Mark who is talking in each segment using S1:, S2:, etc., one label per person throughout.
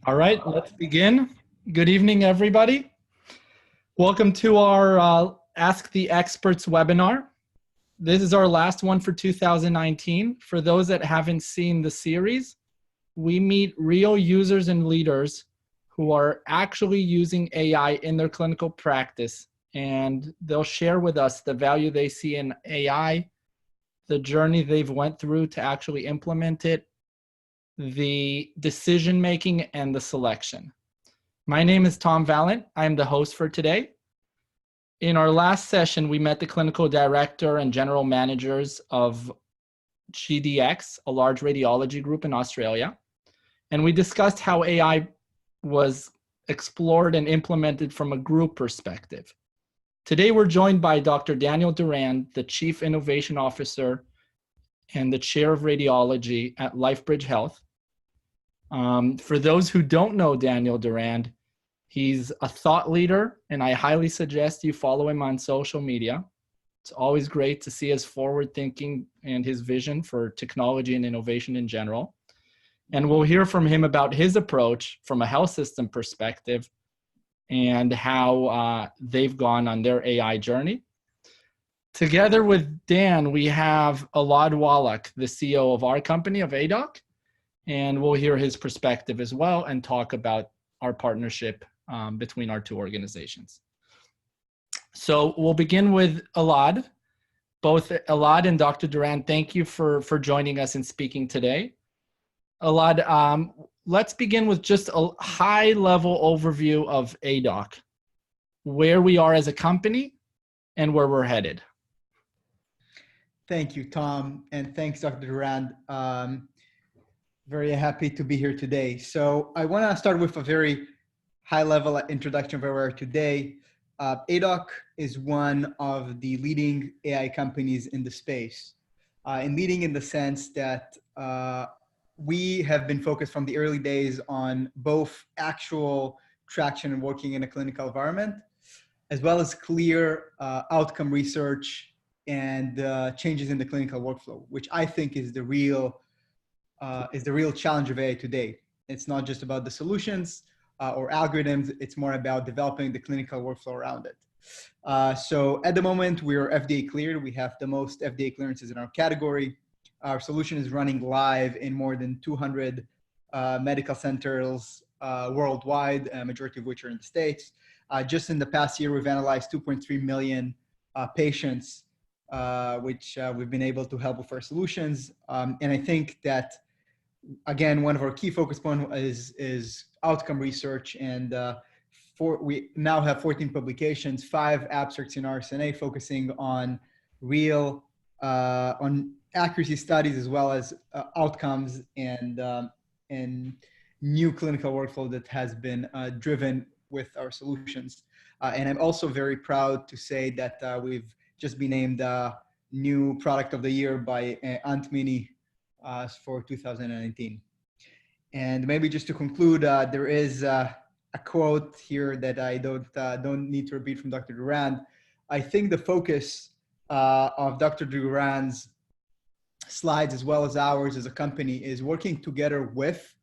S1: All right, let's begin. Good evening, everybody. Welcome to our Ask the Experts webinar. This is our last one for 2019. For those that haven't seen the series, we meet real users and leaders who are actually using AI in their clinical practice, and they'll share with us the value they see in AI, the journey they've went through to actually implement it, the decision-making, and the selection. My name is Tom Valent. I am the host for today. In our last session, we met the clinical director and general managers of GDX, a large radiology group in Australia, and we discussed how AI was explored and implemented from a group perspective. Today, we're joined by Dr. Daniel Durand, the Chief Innovation Officer and the Chair of Radiology at LifeBridge Health. For those who don't know Daniel Durand, he's a thought leader, and I highly suggest you follow him on social media. It's always great to see his forward thinking and his vision for technology and innovation in general. And we'll hear from him about his approach from a health system perspective and how they've gone on their AI journey. Together with Dan, we have Elad Wallach, the CEO of our company, of ADOC, and we'll hear his perspective as well and talk about our partnership between our two organizations. So we'll begin with Elad. Both Elad and Dr. Durand, thank you for joining us and speaking today. Elad, let's begin with just a high-level overview of ADOC, where we are as a company and where we're headed.
S2: Thank you, Tom, and thanks, Dr. Durand. Very happy to be here today. So I want to start with a very high-level introduction of where we are today. ADOC is one of the leading AI companies in the space, and leading in the sense that we have been focused from the early days on both actual traction and working in a clinical environment, as well as clear outcome research and changes in the clinical workflow, which I think is the real challenge of AI today. It's not just about the solutions or algorithms, it's more about developing the clinical workflow around it. So at the moment, we are FDA cleared. We have the most FDA clearances in our category. Our solution is running live in more than 200 medical centers worldwide, a majority of which are in the States. Just in the past year, we've analyzed 2.3 million patients, which we've been able to help with our solutions. And I think that, again, one of our key focus points is outcome research, and we now have 14 publications, 5 abstracts in RSNA focusing on real, on accuracy studies as well as outcomes and new clinical workflow that has been driven with our solutions. And I'm also very proud to say that we've just been named new product of the year by Ant Mini for 2019. And maybe just to conclude, there is a quote here that I don't need to repeat from Dr. Durand. I think the focus of Dr. Durand's slides, as well as ours as a company, is working together with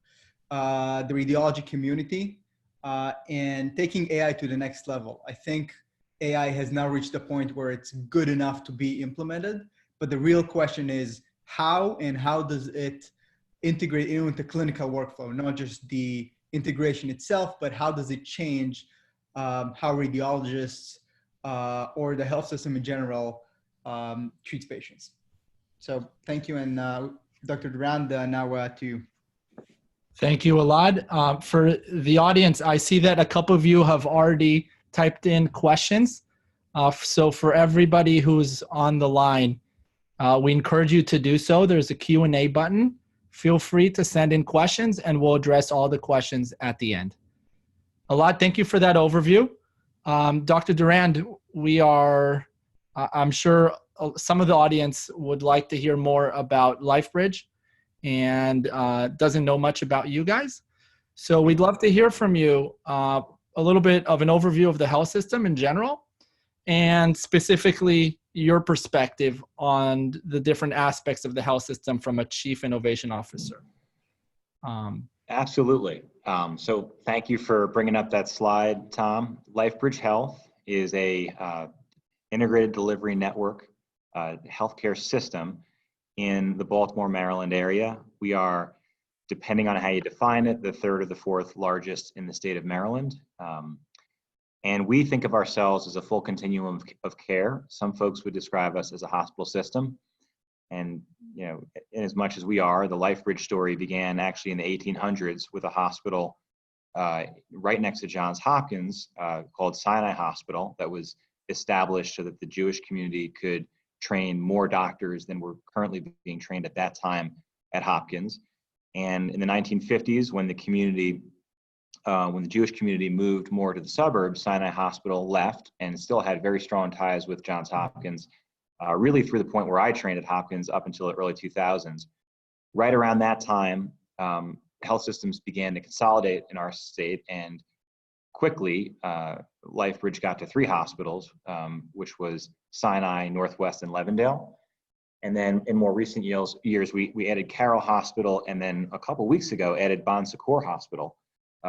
S2: the radiology community and taking AI to the next level. I think AI has now reached a point where it's good enough to be implemented, but the real question is how, and how does it integrate into clinical workflow, not just the integration itself, but how does it change how radiologists or the health system in general treats patients. So thank you, and Dr. Durand, now to you.
S1: Thank you, Elad. For the audience, I see that a couple of you have already typed in questions. So for everybody who's on the line, we encourage you to do so. There's a Q&A button. Feel free to send in questions and we'll address all the questions at the end. Elad, thank you for that overview. Dr. Durand, I'm sure some of the audience would like to hear more about LifeBridge and doesn't know much about you guys. So we'd love to hear from you a little bit of an overview of the health system in general, and specifically your perspective on the different aspects of the health system from a chief innovation officer.
S3: Absolutely. So thank you for bringing up that slide, Tom. LifeBridge Health is a integrated delivery network healthcare system in the Baltimore, Maryland area. We are, depending on how you define it, the third or the fourth largest in the state of Maryland. And we think of ourselves as a full continuum of care. Some folks would describe us as a hospital system. And, you know, in as much as we are, the LifeBridge story began actually in the 1800s with a hospital right next to Johns Hopkins called Sinai Hospital that was established so that the Jewish community could train more doctors than were currently being trained at that time at Hopkins. And in the 1950s, when the Jewish community moved more to the suburbs, Sinai Hospital left and still had very strong ties with Johns Hopkins, really through the point where I trained at Hopkins up until the early 2000s. Right around that time, health systems began to consolidate in our state, and quickly, LifeBridge got to 3 hospitals, which was Sinai, Northwest, and Levendale. And then in more recent years, we added Carroll Hospital, and then a couple weeks ago added Bon Secours Hospital.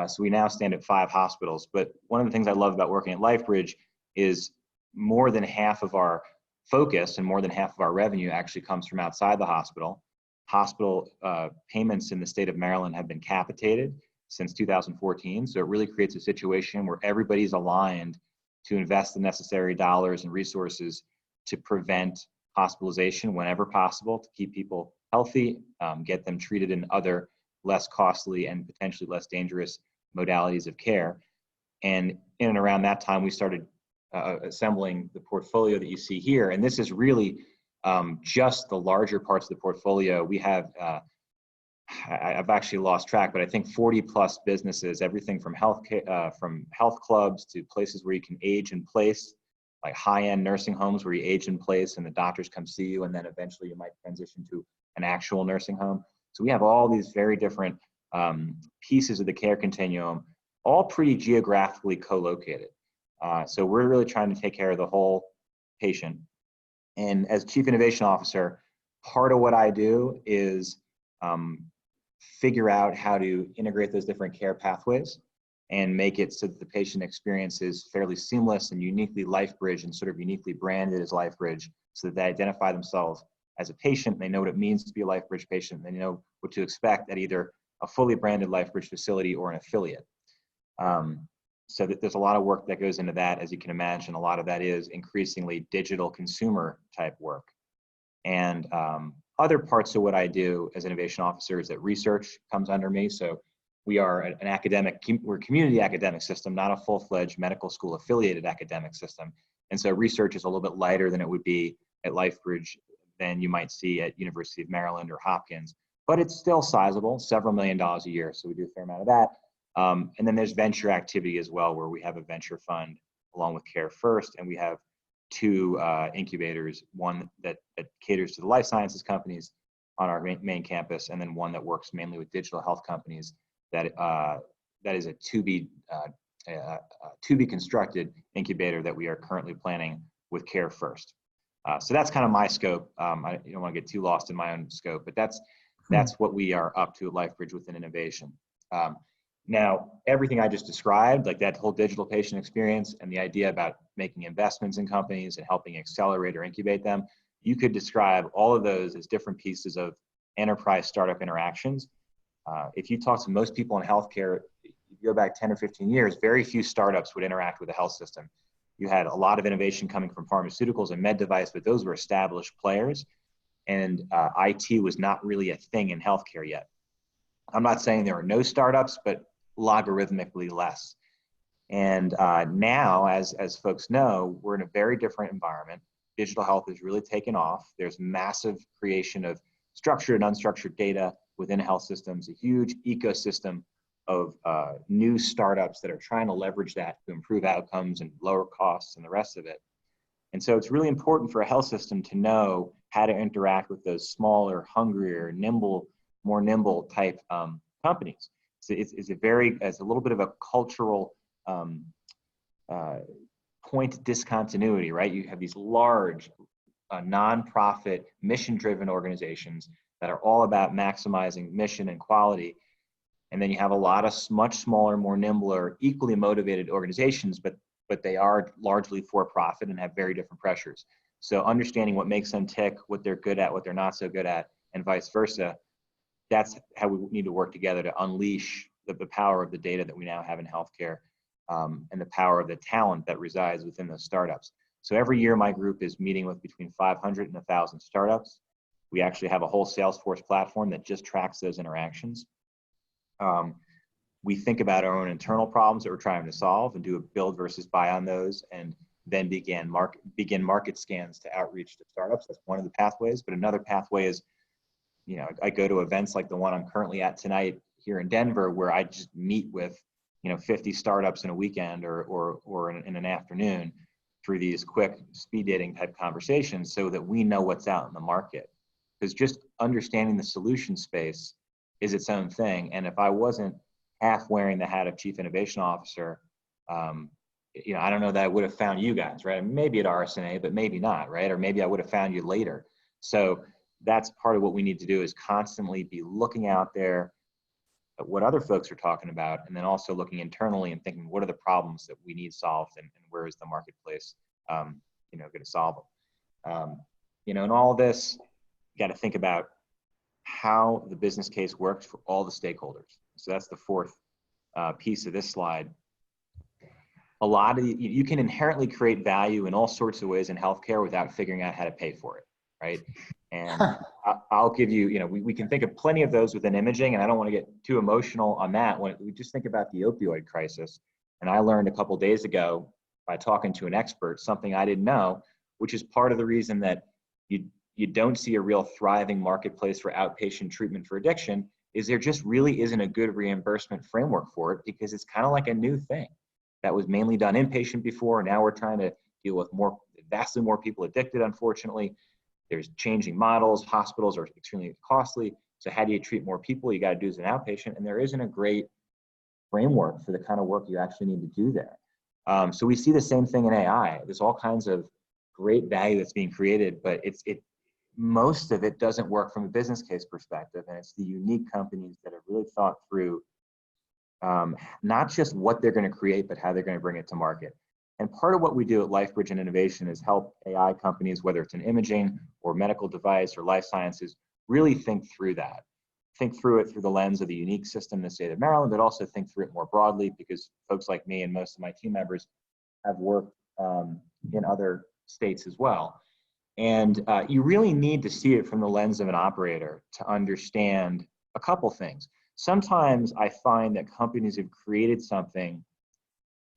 S3: So we now stand at 5 hospitals. But one of the things I love about working at LifeBridge is more than half of our focus and more than half of our revenue actually comes from outside the hospital. Hospital payments in the state of Maryland have been capitated since 2014. So it really creates a situation where everybody's aligned to invest the necessary dollars and resources to prevent hospitalization whenever possible, to keep people healthy, get them treated in other less costly and potentially less dangerous modalities of care. And in and around that time, we started assembling the portfolio that you see here. And this is really just the larger parts of the portfolio. We have, I've actually lost track, but I think 40 plus businesses, everything from health clubs to places where you can age in place, like high-end nursing homes where you age in place and the doctors come see you, and then eventually you might transition to an actual nursing home. So we have all these very different pieces of the care continuum, all pretty geographically co-located. So we're really trying to take care of the whole patient. And as Chief Innovation Officer, part of what I do is figure out how to integrate those different care pathways and make it so that the patient experience is fairly seamless and uniquely LifeBridge and sort of uniquely branded as LifeBridge, so that they identify themselves as a patient. They know what it means to be a LifeBridge patient. They know what to expect at either a fully branded LifeBridge facility or an affiliate. So that there's a lot of work that goes into that, as you can imagine. A lot of that is increasingly digital consumer type work. And other parts of what I do as innovation officer is that research comes under me. So we are an academic, we're a community academic system, not a full-fledged medical school affiliated academic system. And so research is a little bit lighter than it would be at LifeBridge than you might see at University of Maryland or Hopkins, but it's still sizable, several $1 million a year. So we do a fair amount of that. And then there's venture activity as well, where we have a venture fund along with Care First, and we have 2 incubators, one that caters to the life sciences companies on our main campus, and then one that works mainly with digital health companies that is a to be constructed incubator that we are currently planning with Care First. So that's kind of my scope. I don't want to get too lost in my own scope, but that's what we are up to at LifeBridge within innovation. Now, everything I just described, like that whole digital patient experience and the idea about making investments in companies and helping accelerate or incubate them, you could describe all of those as different pieces of enterprise startup interactions. If you talk to most people in healthcare, if you go back 10 or 15 years, very few startups would interact with the health system. You had a lot of innovation coming from pharmaceuticals and med device, but those were established players. And IT was not really a thing in healthcare yet. I'm not saying there are no startups, but logarithmically less. And now, as folks know, we're in a very different environment. Digital health has really taken off. There's massive creation of structured and unstructured data within health systems, a huge ecosystem of new startups that are trying to leverage that to improve outcomes and lower costs and the rest of it. And so it's really important for a health system to know how to interact with those smaller, hungrier, more nimble type companies. So it's a little bit of a cultural point discontinuity, right? You have these large nonprofit mission-driven organizations that are all about maximizing mission and quality. And then you have a lot of much smaller, more nimbler, equally motivated organizations, but they are largely for profit and have very different pressures. So understanding what makes them tick, what they're good at, what they're not so good at, and vice versa, that's how we need to work together to unleash the power of the data that we now have in healthcare, and the power of the talent that resides within those startups. So every year my group is meeting with between 500 and 1,000 startups. We actually have a whole Salesforce platform that just tracks those interactions. We think about our own internal problems that we're trying to solve and do a build versus buy on those, and then begin market scans to outreach to startups. That's one of the pathways. But another pathway is, I go to events like the one I'm currently at tonight here in Denver, where I just meet with 50 startups in a weekend or in an afternoon through these quick speed dating type conversations, so that we know what's out in the market. Because just understanding the solution space is its own thing. And if I wasn't half wearing the hat of Chief Innovation Officer, I don't know that I would have found you guys, right? Maybe at RSNA, but maybe not, right? Or maybe I would have found you later. So that's part of what we need to do, is constantly be looking out there at what other folks are talking about, and then also looking internally and thinking, what are the problems that we need solved, and where is the marketplace, going to solve them? In all this, you got to think about how the business case works for all the stakeholders. So that's the fourth piece of this slide. A lot of you can inherently create value in all sorts of ways in healthcare without figuring out how to pay for it, right? And I'll give you, we can think of plenty of those within imaging, and I don't want to get too emotional on that. When we just think about the opioid crisis, and I learned a couple days ago by talking to an expert something I didn't know, which is part of the reason that you don't see a real thriving marketplace for outpatient treatment for addiction, is there just really isn't a good reimbursement framework for it, because it's kind of like a new thing that was mainly done inpatient before. Now we're trying to deal with vastly more people addicted, unfortunately. There's changing models. Hospitals are extremely costly. So how do you treat more people? You got to do as an outpatient, and there isn't a great framework for the kind of work you actually need to do there. So we see the same thing in AI. There's all kinds of great value that's being created, but most of it doesn't work from a business case perspective, and it's the unique companies that have really thought through not just what they're going to create, but how they're going to bring it to market. And part of what we do at LifeBridge and Innovation is help AI companies, whether it's in imaging or medical device or life sciences, really think through that. Think through it through the lens of the unique system in the state of Maryland, but also think through it more broadly, because folks like me and most of my team members have worked in other states as well. And you really need to see it from the lens of an operator to understand a couple things. Sometimes I find that companies have created something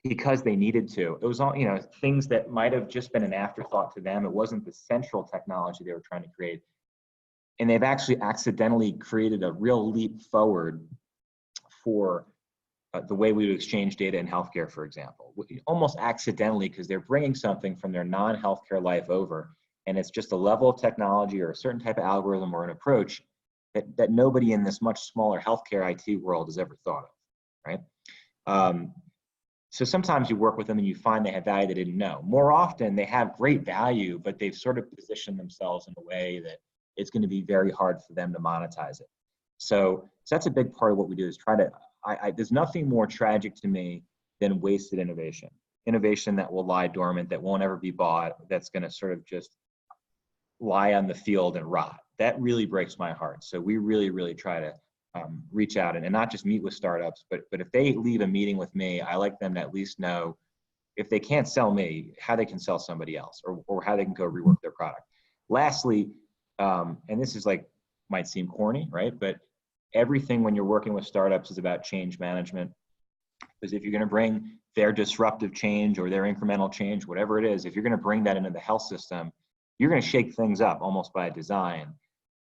S3: because they needed to. It was all, things that might have just been an afterthought to them. It wasn't the central technology they were trying to create. And they've actually accidentally created a real leap forward for the way we would exchange data in healthcare, for example. Almost accidentally, because they're bringing something from their non-healthcare life over, and it's just a level of technology or a certain type of algorithm or an approach that nobody in this much smaller healthcare IT world has ever thought of, right? So sometimes you work with them and you find they have value they didn't know. More often, they have great value, but they've sort of positioned themselves in a way that it's going to be very hard for them to monetize it. So that's a big part of what we do, is try to, there's nothing more tragic to me than wasted innovation. Innovation that will lie dormant, that won't ever be bought, that's going to sort of just lie on the field and rot. That really breaks my heart. So we really, really try to reach out and not just meet with startups, but if they leave a meeting with me, I like them to at least know, if they can't sell me, how they can sell somebody else, or how they can go rework their product. Lastly, and this is might seem corny, right? But everything when you're working with startups is about change management. Because if you're going to bring their disruptive change or their incremental change, whatever it is, if you're going to bring that into the health system, you're going to shake things up almost by design.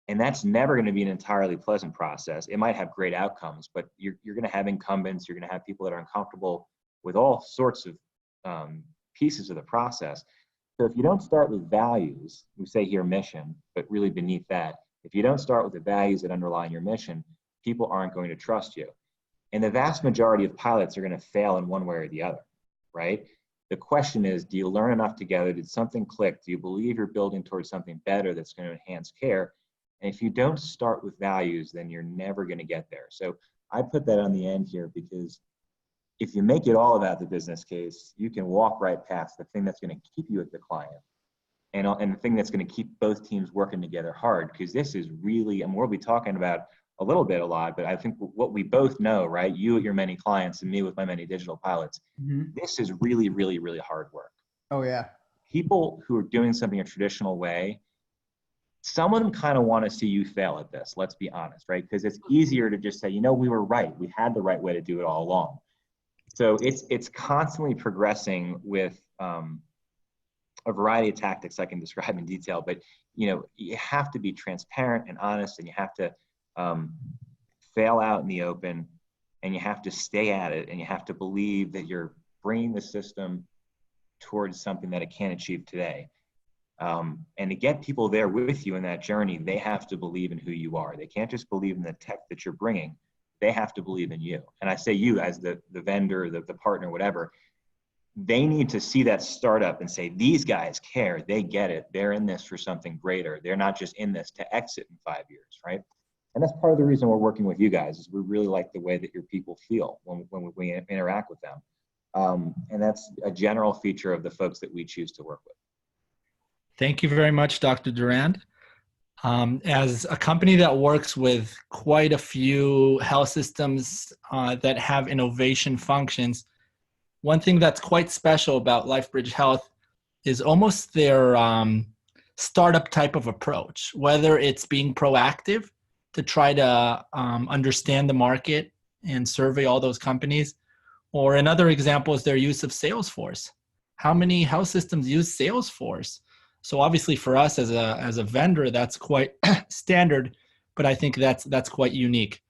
S3: And that's never going to be an entirely pleasant process. It might have great outcomes, but you're going to have incumbents, you're going to have people that are uncomfortable with all sorts of pieces of the process. So if you don't start with values, we say here mission, but really beneath that, if you don't start with the values that underlie your mission, people aren't going to trust you. And the vast majority of pilots are going to fail in one way or the other, right? The question is, do you learn enough together? Did something click? Do you believe you're building towards something better that's going to enhance care? And if you don't start with values, then you're never going to get there. So I put that on the end here because if you make it all about the business case, you can walk right past the thing that's going to keep you at the client and the thing that's going to keep both teams working together hard. Because this is really, and we'll be talking about a lot, but I think what we both know, right? You at your many clients and me with my many digital pilots, this is really, really, really hard work.
S2: Oh, yeah.
S3: People who are doing something a traditional way, some of them kind of want to see you fail at this, let's be honest, right? Because it's easier to just say, you know, we were right. We had the right way to do it all along. So it's constantly progressing with a variety of tactics I can describe in detail, but you know, you have to be transparent and honest, and you have to fail out in the open, and you have to stay at it, and you have to believe that you're bringing the system towards something that it can't achieve today. And to get people there with you in that journey, they have to believe in who you are. They can't just believe in the tech that you're bringing. They have to believe in you. And I say you as the vendor, the partner, whatever. They need to see that startup and say, these guys care, they get it, they're in this for something greater. They're not just in this to exit in 5 years, right? And that's part of the reason we're working with you guys, is we really like the way that your people feel when we interact with them. And that's a general feature of the folks that we choose to work with.
S1: Thank you very much, Dr. Durand. As a company that works with quite a few health systems that have innovation functions, one thing that's quite special about LifeBridge Health is almost their startup type of approach, whether it's being proactive to try to understand the market and survey all those companies, or another example is their use of Salesforce. How many health systems use Salesforce? So obviously for us as a vendor, that's quite standard, but I think that's quite unique.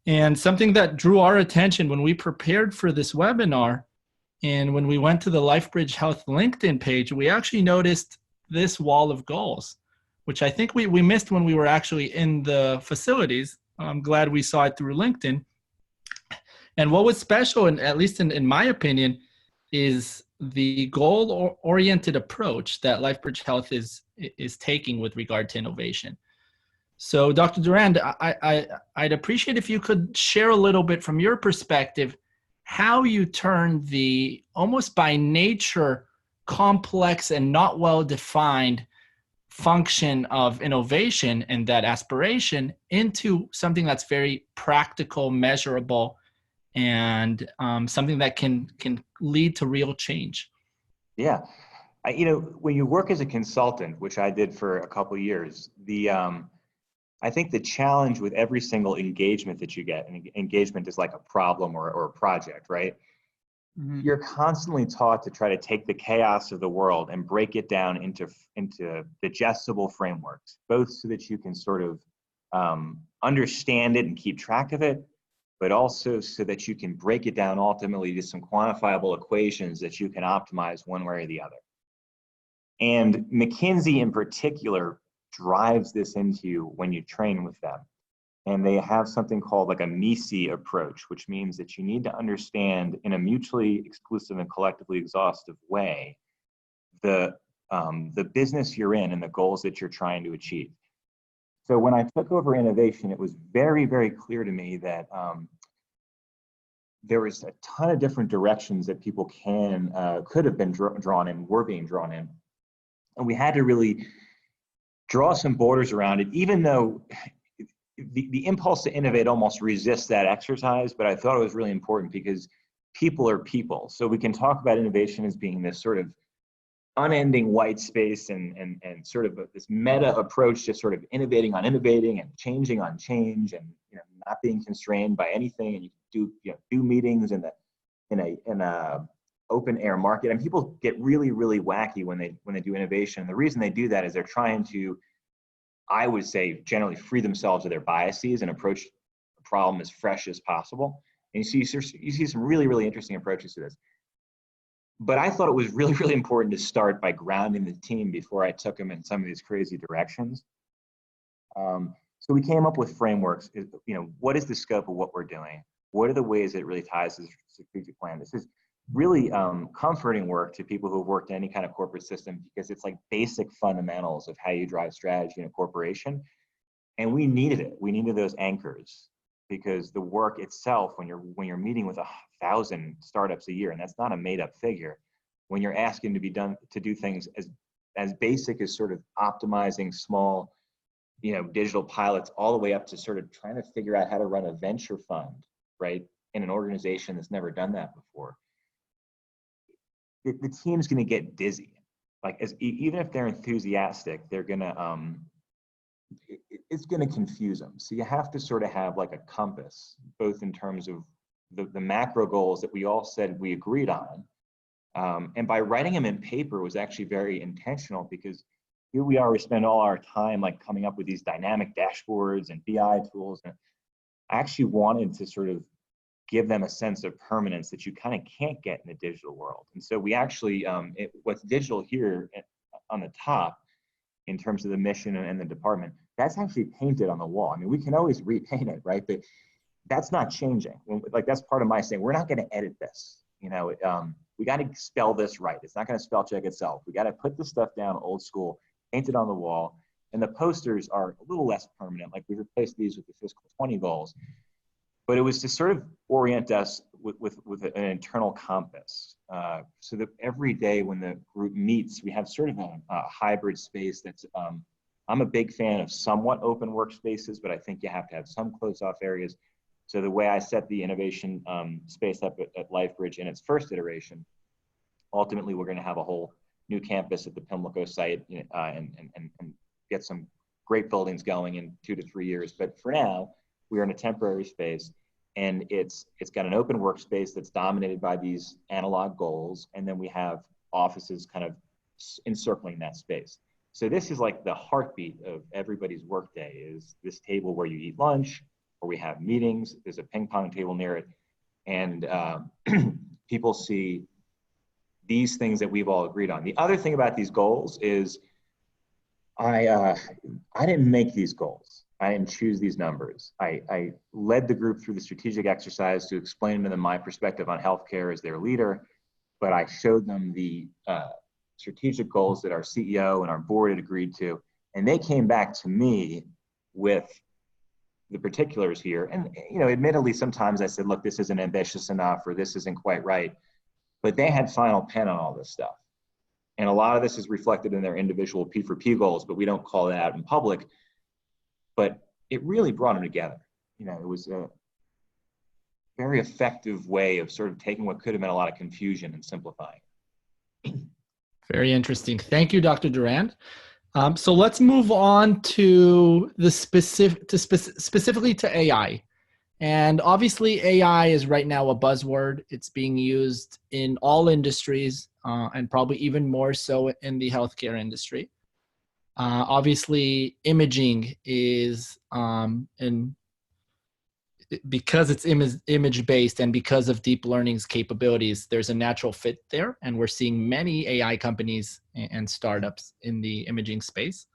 S1: And something that drew our attention when we prepared for this webinar, and when we went to the LifeBridge Health LinkedIn page, we actually noticed this wall of goals, which I think we missed when we were actually in the facilities. I'm glad we saw it through LinkedIn. And what was special, and at least in my opinion, is the goal-oriented approach that LifeBridge Health is taking with regard to innovation. So Dr. Durand, I'd appreciate if you could share a little bit from your perspective how you turn the almost by nature complex and not well-defined function of innovation and that aspiration into something that's very practical, measurable, and something that can lead to real change.
S3: Yeah, you know, when you work as a consultant, which I did for a couple of years, I think the challenge with every single engagement that you get, and engagement is like a problem or a project, right? Mm-hmm. You're constantly taught to try to take the chaos of the world and break it down into digestible frameworks, both so that you can sort of understand it and keep track of it, but also so that you can break it down ultimately to some quantifiable equations that you can optimize one way or the other. And McKinsey in particular drives this into you when you train with them. And they have something called like a MECE approach, which means that you need to understand in a mutually exclusive and collectively exhaustive way the business you're in and the goals that you're trying to achieve. So when I took over innovation, it was very, very clear to me that there was a ton of different directions that people could have been drawn in, were being drawn in. And we had to really draw some borders around it, even though the impulse to innovate almost resists that exercise, but I thought it was really important because people are people. So we can talk about innovation as being this sort of unending white space and sort of this meta approach to sort of innovating on innovating and changing on change, and not being constrained by anything, and you do meetings in a open air market. And people get really, really wacky when they do innovation. And the reason they do that is they're trying to, I would say, generally free themselves of their biases and approach the problem as fresh as possible. And you see some really, really interesting approaches to this. But I thought it was really, really important to start by grounding the team before I took them in some of these crazy directions. So we came up with frameworks. What is the scope of what we're doing? What are the ways that it really ties to the strategic plan? This is really comforting work to people who have worked in any kind of corporate system, because it's like basic fundamentals of how you drive strategy in a corporation. And we needed it. We needed those anchors because the work itself, when you're meeting with 1,000 startups a year, and that's not a made up figure, when you're asking to do things as basic as sort of optimizing small, digital pilots, all the way up to sort of trying to figure out how to run a venture fund, right, in an organization that's never done that before. The team's going to get dizzy. Like, even if they're enthusiastic, they're going to it's going to confuse them. So you have to sort of have like a compass, both in terms of the macro goals that we all said we agreed on. And by writing them in paper was actually very intentional, because here we are, we spend all our time like coming up with these dynamic dashboards and BI tools. And I actually wanted to sort of give them a sense of permanence that you kind of can't get in the digital world. And so we actually, what's digital here on the top, in terms of the mission and the department, that's actually painted on the wall. I mean, we can always repaint it, right? But that's not changing. Like, that's part of my saying, we're not going to edit this. We got to spell this right. It's not going to spell check itself. We got to put the stuff down old school, paint it on the wall. And the posters are a little less permanent. Like, we replaced these with the fiscal 20 goals. But it was to sort of orient us with an internal compass, so that every day when the group meets, we have sort of a hybrid space that's, I'm a big fan of somewhat open workspaces, but I think you have to have some closed off areas. So the way I set the innovation space up at LifeBridge in its first iteration, ultimately we're going to have a whole new campus at the Pimlico site, and get some great buildings going in 2 to 3 years. But for now, we are in a temporary space, and it's got an open workspace that's dominated by these analog goals, and then we have offices kind of encircling that space. So this is like the heartbeat of everybody's workday, is this table where you eat lunch, where we have meetings. There's a ping pong table near it, and people see these things that we've all agreed on. The other thing about these goals is I didn't make these goals. I didn't choose these numbers. I led the group through the strategic exercise to explain to them my perspective on healthcare as their leader, but I showed them the strategic goals that our CEO and our board had agreed to, and they came back to me with the particulars here. And admittedly, sometimes I said, look, this isn't ambitious enough, or this isn't quite right, but they had final pen on all this stuff. And a lot of this is reflected in their individual P4P goals, but we don't call that out in public. But it really brought them together. It was a very effective way of sort of taking what could have been a lot of confusion and simplifying.
S1: Very interesting. Thank you, Dr. Durand. So let's move on to the specifically to AI. And obviously, AI is right now a buzzword. It's being used in all industries, and probably even more so in the healthcare industry. Obviously, imaging is, because it's image-based and because of deep learning's capabilities, there's a natural fit there. And we're seeing many AI companies and startups in the imaging space.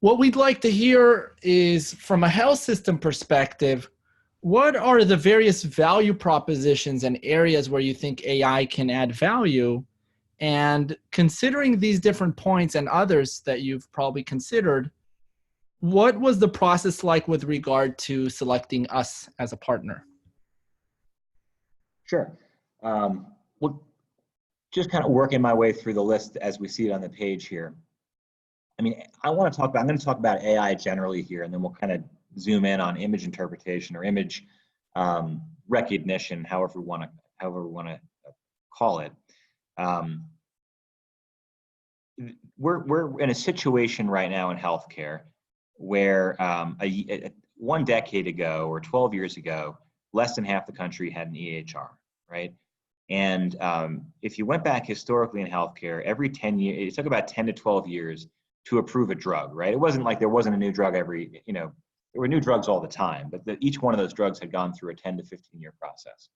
S1: What we'd like to hear is, from a health system perspective, what are the various value propositions and areas where you think AI can add value? And considering these different points and others that you've probably considered, what was the process like with regard to selecting us as a partner?
S3: Sure. Well, just kind of working my way through the list as we see it on the page here. I mean, I'm going to talk about AI generally here, and then we'll kind of zoom in on image interpretation or image recognition, however we want to call it. We're in a situation right now in healthcare where 1 decade ago or 12 years ago, less than half the country had an EHR, right? And if you went back historically in healthcare, every 10 years, it took about 10 to 12 years to approve a drug, right? It wasn't like there wasn't a new drug there were new drugs all the time, but each one of those drugs had gone through a 10 to 15 year process.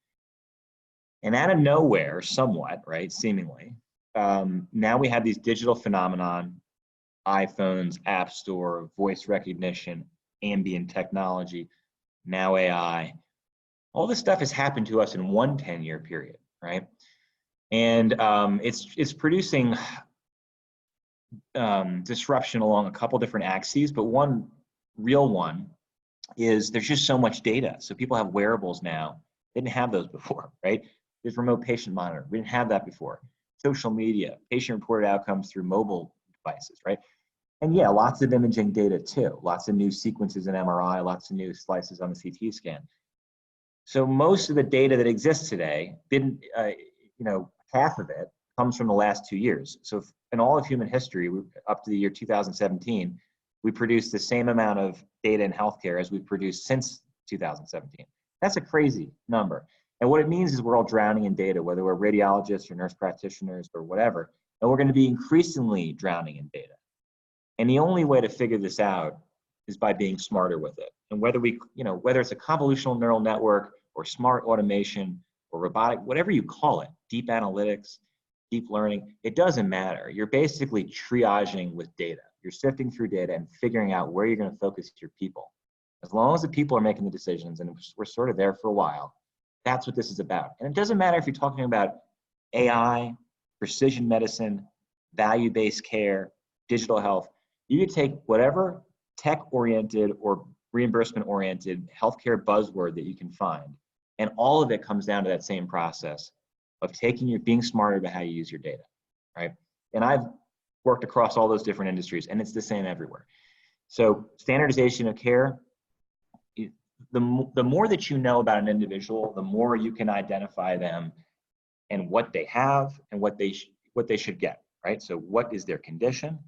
S3: And out of nowhere, somewhat, right, seemingly, now we have these digital phenomenon, iPhones, App Store, voice recognition, ambient technology, now AI. All this stuff has happened to us in one 10-year period, right? And it's producing disruption along a couple different axes, but one real one is there's just so much data. So people have wearables now. They didn't have those before, right? There's remote patient monitoring. We didn't have that before. Social media, patient-reported outcomes through mobile devices, right? And yeah, lots of imaging data too. Lots of new sequences in MRI, lots of new slices on the CT scan. So most of the data that exists today didn't, half of it comes from the last 2 years. So in all of human history, up to the year 2017, we produced the same amount of data in healthcare as we've produced since 2017. That's a crazy number. And what it means is we're all drowning in data, whether we're radiologists or nurse practitioners or whatever, and we're going to be increasingly drowning in data. And the only way to figure this out is by being smarter with it. And whether it's a convolutional neural network or smart automation or robotic, whatever you call it, deep analytics, deep learning, it doesn't matter. You're basically triaging with data. You're sifting through data and figuring out where you're going to focus your people. As long as the people are making the decisions, and we're sort of there for a while, that's what this is about. And it doesn't matter if you're talking about AI, precision medicine, value-based care, digital health. You could take whatever tech-oriented or reimbursement-oriented healthcare buzzword that you can find, and all of it comes down to that same process of being smarter about how you use your data, right? And I've worked across all those different industries, and it's the same everywhere. So standardization of care, the more that you know about an individual, the more you can identify them and what they have and what they should get, right? So what is their condition?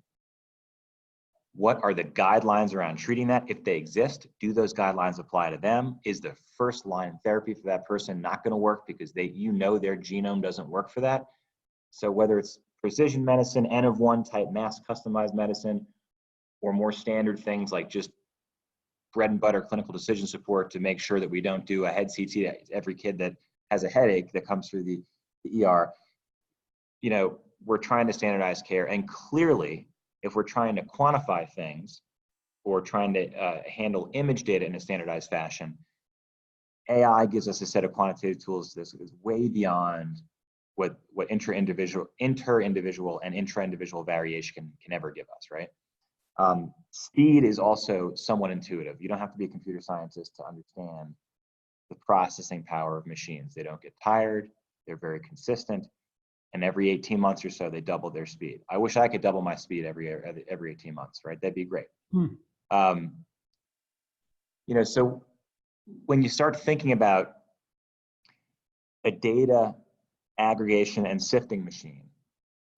S3: What are the guidelines around treating that? If they exist, do those guidelines apply to them? Is the first line therapy for that person not going to work because their genome doesn't work for that? So whether it's precision medicine, N of 1 type mass customized medicine, or more standard things like just bread and butter clinical decision support to make sure that we don't do a head CT to every kid that has a headache that comes through the ER. We're trying to standardize care, and clearly, if we're trying to quantify things or trying to handle image data in a standardized fashion, AI gives us a set of quantitative tools that is way beyond what inter-individual and intra-individual variation can ever give us, right? Speed is also somewhat intuitive. You don't have to be a computer scientist to understand the processing power of machines. They don't get tired, they're very consistent, and every 18 months or so, they double their speed. I wish I could double my speed every 18 months, right? That'd be great. So when you start thinking about a data aggregation and sifting machine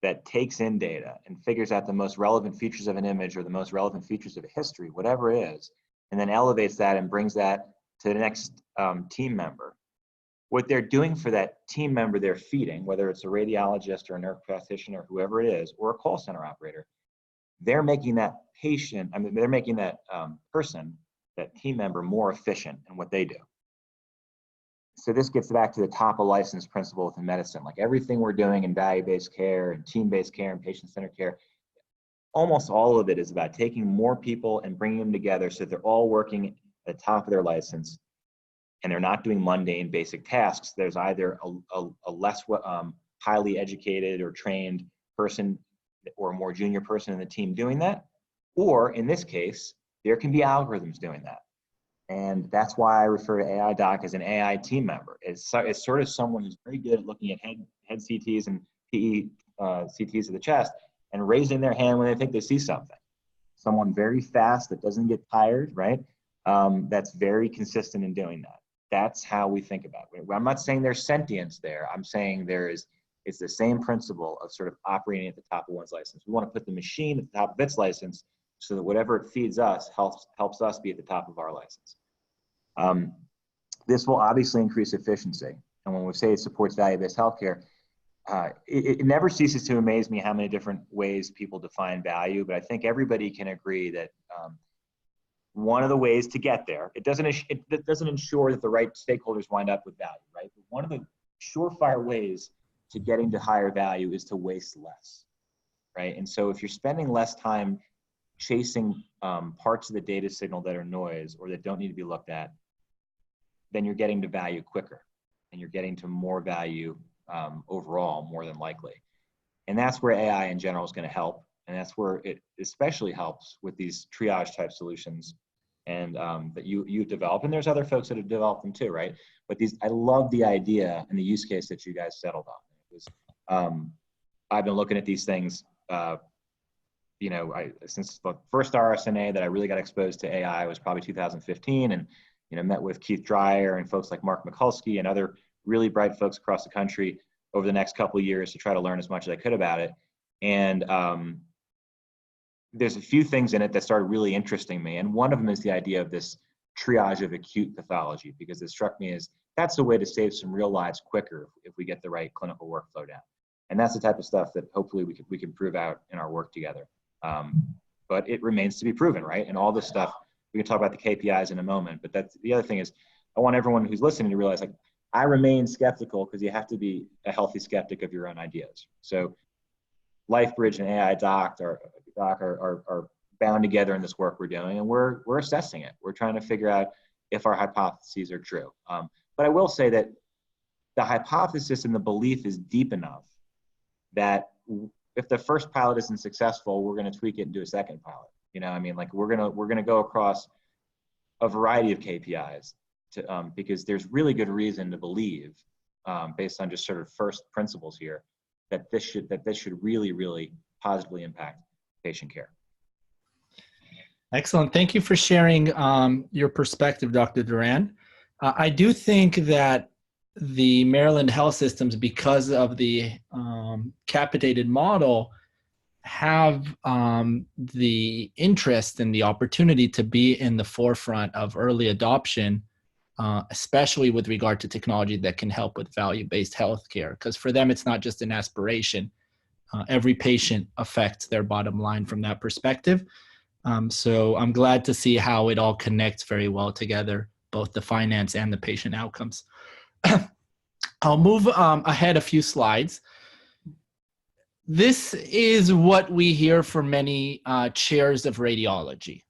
S3: that takes in data and figures out the most relevant features of an image or the most relevant features of a history, whatever it is, and then elevates that and brings that to the next team member, what they're doing for that team member they're feeding, whether it's a radiologist or a nurse practitioner, or whoever it is, or a call center operator, they're making that person, that team member, more efficient in what they do. So this gets back to the top of license principle within medicine. Like everything we're doing in value-based care and team-based care and patient-centered care, almost all of it is about taking more people and bringing them together so they're all working at the top of their license and they're not doing mundane basic tasks. There's either a less highly educated or trained person or a more junior person in the team doing that, or in this case, there can be algorithms doing that. And that's why I refer to AI Doc as an AI team member. It's sort of someone who's very good at looking at head CTs and PE CTs of the chest and raising their hand when they think they see something. Someone very fast that doesn't get tired, right? That's very consistent in doing that. That's how we think about it. I'm not saying there's sentience there. I'm saying it's the same principle of sort of operating at the top of one's license. We want to put the machine at the top of its license so that whatever it feeds us helps us be at the top of our license. This will obviously increase efficiency. And when we say it supports value-based healthcare, it never ceases to amaze me how many different ways people define value, but I think everybody can agree that one of the ways to get there, it doesn't ensure that the right stakeholders wind up with value, right? But one of the surefire ways to getting to higher value is to waste less, right? And so if you're spending less time chasing parts of the data signal that are noise or that don't need to be looked at, then you're getting to value quicker and you're getting to more value overall, more than likely. And that's where AI in general is going to help. And that's where it especially helps with these triage type solutions and that you've developed, and there's other folks that have developed them too, right? But I love the idea and the use case that you guys settled on. It was, I've been looking at these things, since the first RSNA that I really got exposed to AI was probably 2015, and met with Keith Dreyer and folks like Mark Mikulski and other really bright folks across the country over the next couple of years to try to learn as much as I could about it. And there's a few things in it that started really interesting me. And one of them is the idea of this triage of acute pathology, because it struck me as that's a way to save some real lives quicker if we get the right clinical workflow down. And that's the type of stuff that hopefully we can prove out in our work together. But it remains to be proven, right? And all this stuff, we can talk about the KPIs in a moment, but that's the other thing is I want everyone who's listening to realize, like, I remain skeptical because you have to be a healthy skeptic of your own ideas. So LifeBridge and AI Doc are bound together in this work we're doing, and we're assessing it. We're trying to figure out if our hypotheses are true. But I will say that the hypothesis and the belief is deep enough that if the first pilot isn't successful, we're going to tweak it and do a second pilot. Like we're going to go across a variety of KPIs because there's really good reason to believe, based on just sort of first principles here, that this should really, really positively impact patient care.
S1: Excellent. Thank you for sharing your perspective, Dr. Duran. I do think that the Maryland health systems, because of the capitated model, have the interest and the opportunity to be in the forefront of early adoption, especially with regard to technology that can help with value-based healthcare. Because for them, it's not just an aspiration. Every patient affects their bottom line from that perspective. So I'm glad to see how it all connects very well together, both the finance and the patient outcomes. I'll move ahead a few slides. This is what we hear from many chairs of radiology.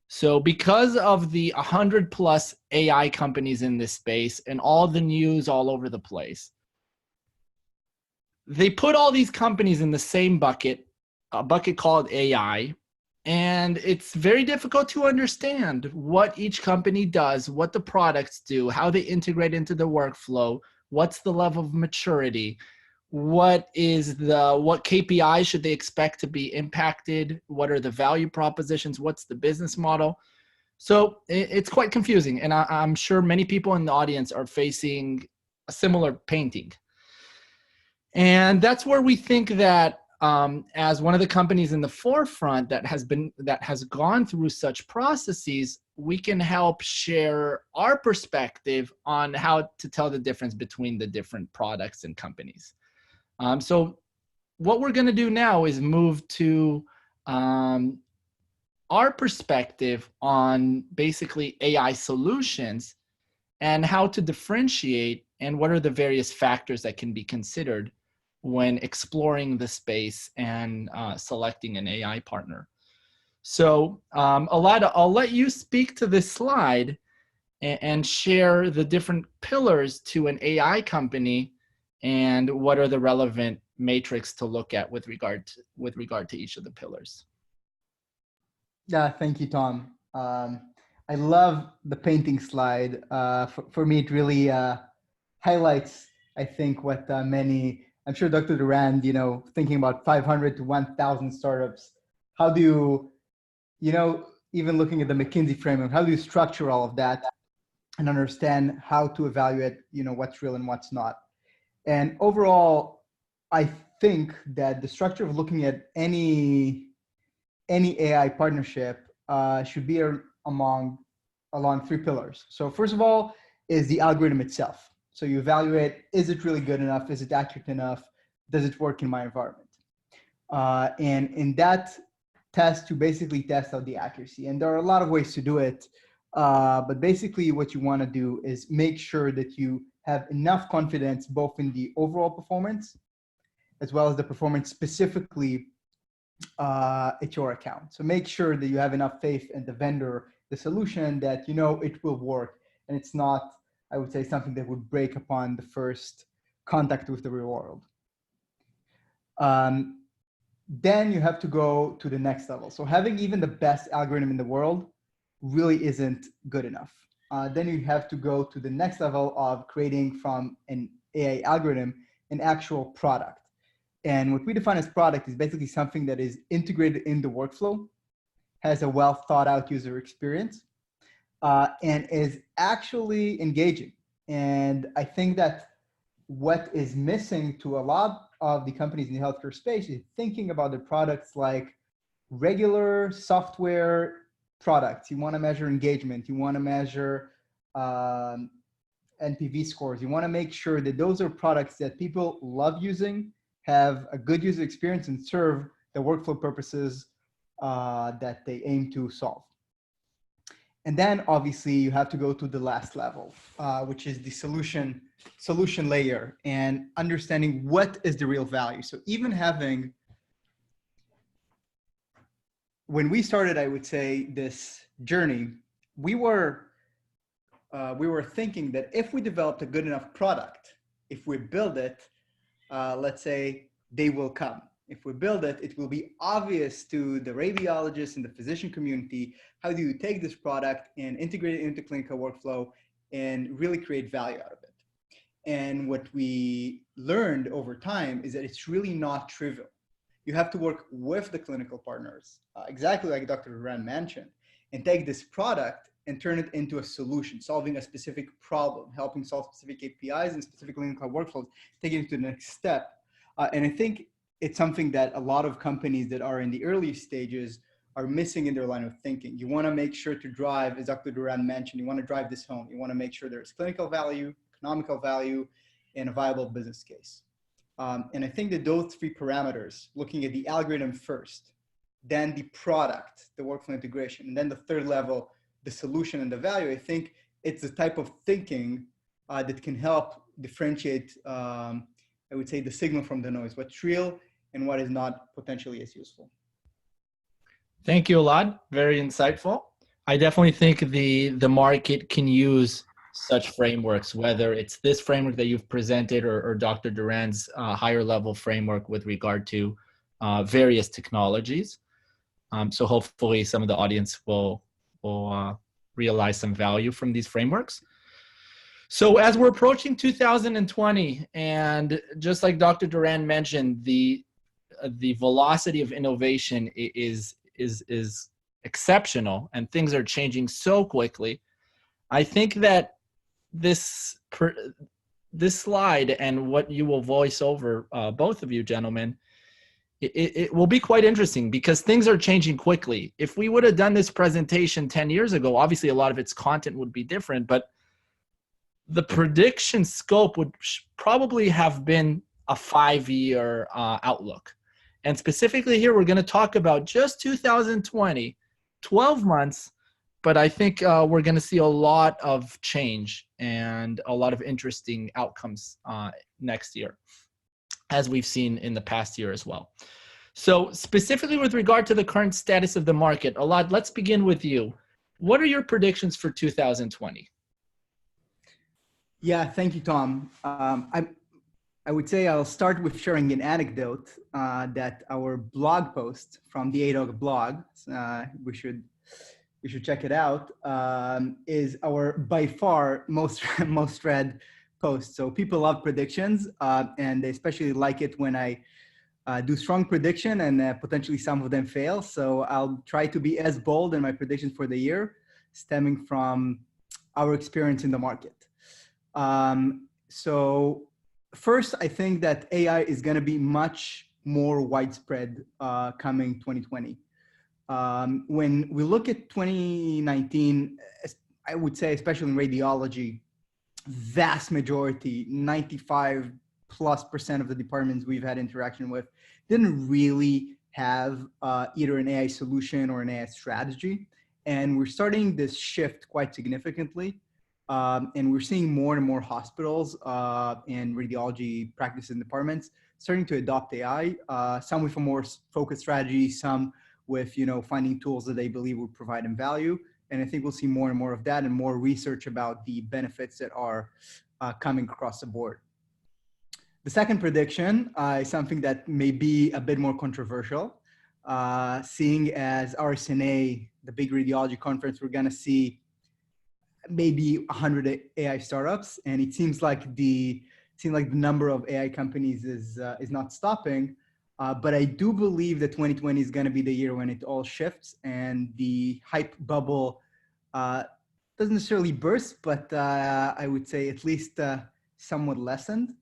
S1: So because of the 100+ AI companies in this space and all the news all over the place, they put all these companies in the same bucket, a bucket called AI, and it's very difficult to understand what each company does, what the products do, how they integrate into the workflow, what's the level of maturity, what KPIs should they expect to be impacted, what are the value propositions, what's the business model. So it's quite confusing, and I'm sure many people in the audience are facing a similar painting. And that's where we think that as one of the companies in the forefront that has gone through such processes, we can help share our perspective on how to tell the difference between the different products and companies. So what we're going to do now is move to our perspective on basically AI solutions and how to differentiate and what are the various factors that can be considered when exploring the space and selecting an AI partner. So Alada, I'll let you speak to this slide and share the different pillars to an AI company and what are the relevant metrics to look at with regard to each of the pillars.
S2: Yeah, thank you, Tom. I love the painting slide. For me, it really highlights, I think, what many, I'm sure Dr. Duran, thinking about 500 to 1,000 startups, how do you, even looking at the McKinsey framework, how do you structure all of that and understand how to evaluate, what's real and what's not? And overall, I think that the structure of looking at any AI partnership should be along 3 pillars. So first of all is the algorithm itself. So you evaluate, is it really good enough? Is it accurate enough? Does it work in my environment? And in that test, you basically test out the accuracy. And there are a lot of ways to do it. But basically what you want to do is make sure that you have enough confidence both in the overall performance as well as the performance specifically at your account. So make sure that you have enough faith in the vendor, the solution, that it will work, and it's not, I would say, something that would break upon the first contact with the real world. Then you have to go to the next level. So having even the best algorithm in the world really isn't good enough. Then you have to go to the next level of creating from an AI algorithm an actual product. And what we define as product is basically something that is integrated in the workflow, has a well thought out user experience, and is actually engaging. And I think that what is missing to a lot of the companies in the healthcare space is thinking about the products like regular software products. You want to measure engagement, you want to measure NPV scores. You want to make sure that those are products that people love using, have a good user experience, and serve the workflow purposes that they aim to solve. And then obviously you have to go to the last level, which is the solution layer and understanding what is the real value. So even having, when we started, I would say, this journey, we were thinking that if we developed a good enough product, if we build it, let's say they will come. If we build it, it will be obvious to the radiologists and the physician community, how do you take this product and integrate it into clinical workflow and really create value out of it. And what we learned over time is that it's really not trivial. You have to work with the clinical partners, exactly like Dr. Duran mentioned, and take this product and turn it into a solution, solving a specific problem, helping solve specific APIs and specific clinical workflows, taking it to the next step. And I think it's something that a lot of companies that are in the early stages are missing in their line of thinking. You want to make sure to drive, as Dr. Duran mentioned, you want to drive this home. You want to make sure there's clinical value, economical value, and a viable business case. And I think that those three parameters, looking at the algorithm first, then the product, the workflow integration, and then the third level, the solution and the value, I think it's the type of thinking that can help differentiate, I would say, the signal from the noise, what's real and what is not potentially as useful.
S1: Thank you, Elad. Very insightful. I definitely think the market can use such frameworks, whether it's this framework that you've presented or Dr. Duran's higher level framework with regard to various technologies. So hopefully some of the audience will realize some value from these frameworks. So as we're approaching 2020, and just like Dr. Duran mentioned, the velocity of innovation is exceptional, and things are changing so quickly. I think that this slide and what you will voice over, both of you gentlemen, it will be quite interesting because things are changing quickly. If we would have done this presentation 10 years ago, obviously a lot of its content would be different, but the prediction scope would probably have been a 5-year outlook. And specifically here, we're going to talk about just 2020, 12 months, but I think we're going to see a lot of change and a lot of interesting outcomes next year, as we've seen in the past year as well. So specifically with regard to the current status of the market, Elad, let's begin with you. What are your predictions for 2020?
S2: Yeah, thank you, Tom. I would say I'll start with sharing an anecdote that our blog post from the ADOG blog, we should check it out, is our by far most read post. So people love predictions, and they especially like it when I do strong prediction and potentially some of them fail. So I'll try to be as bold in my predictions for the year, stemming from our experience in the market. So first, I think that AI is going to be much more widespread coming 2020. When we look at 2019, I would say, especially in radiology, vast majority, 95+% of the departments we've had interaction with didn't really have either an AI solution or an AI strategy. And we're starting this shift quite significantly. And we're seeing more and more hospitals and radiology practices and departments starting to adopt AI, some with a more focused strategy, some with, finding tools that they believe will provide them value. And I think we'll see more and more of that and more research about the benefits that are coming across the board. The second prediction is something that may be a bit more controversial, seeing as RSNA the big radiology conference, we're going to see maybe 100 AI startups, and it seems like the number of AI companies is not stopping. But I do believe that 2020 is going to be the year when it all shifts and the hype bubble doesn't necessarily burst, but I would say at least somewhat lessened.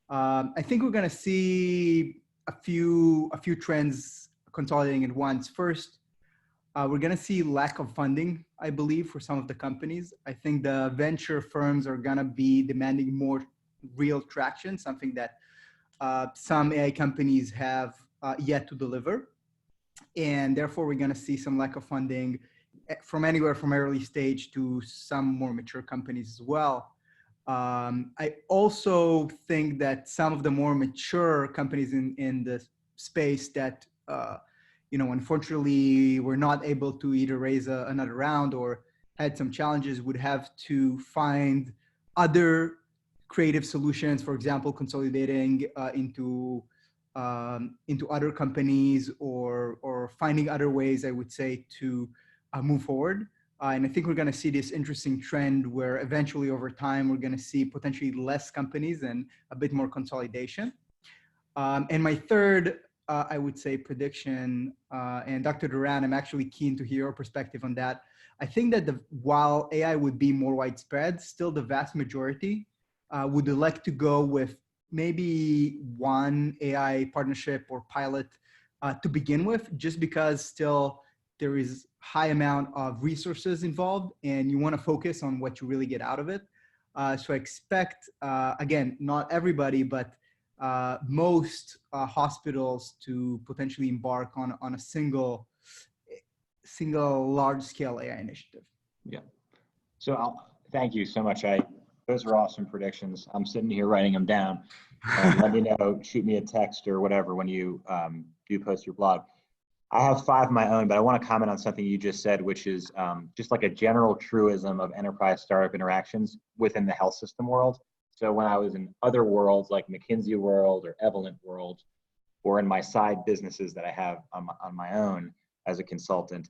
S2: I think we're going to see a few trends consolidating at once. First, we're going to see lack of funding, I believe, for some of the companies. I think the venture firms are going to be demanding more real traction, something that some AI companies have yet to deliver. And therefore, we're going to see some lack of funding from anywhere from early stage to some more mature companies as well. I also think that some of the more mature companies in the space that, unfortunately were not able to either raise another round or had some challenges would have to find other creative solutions, for example, consolidating into other companies or finding other ways, I would say, to move forward. And I think we're going to see this interesting trend where eventually over time, we're going to see potentially less companies and a bit more consolidation. And my third, I would say, prediction, and Dr. Duran, I'm actually keen to hear your perspective on that. I think that while AI would be more widespread, still the vast majority would elect to go with maybe one AI partnership or pilot to begin with, just because still there is high amount of resources involved and you want to focus on what you really get out of it. So I expect, again, not everybody, but most hospitals to potentially embark on a single large-scale AI initiative.
S3: Yeah. So thank you so much. Those are awesome predictions. I'm sitting here writing them down. Let me know, shoot me a text or whatever when you do post your blog. I have 5 of my own, but I want to comment on something you just said, which is just like a general truism of enterprise startup interactions within the health system world. So when I was in other worlds like McKinsey world or Evolent world, or in my side businesses that I have on my own as a consultant,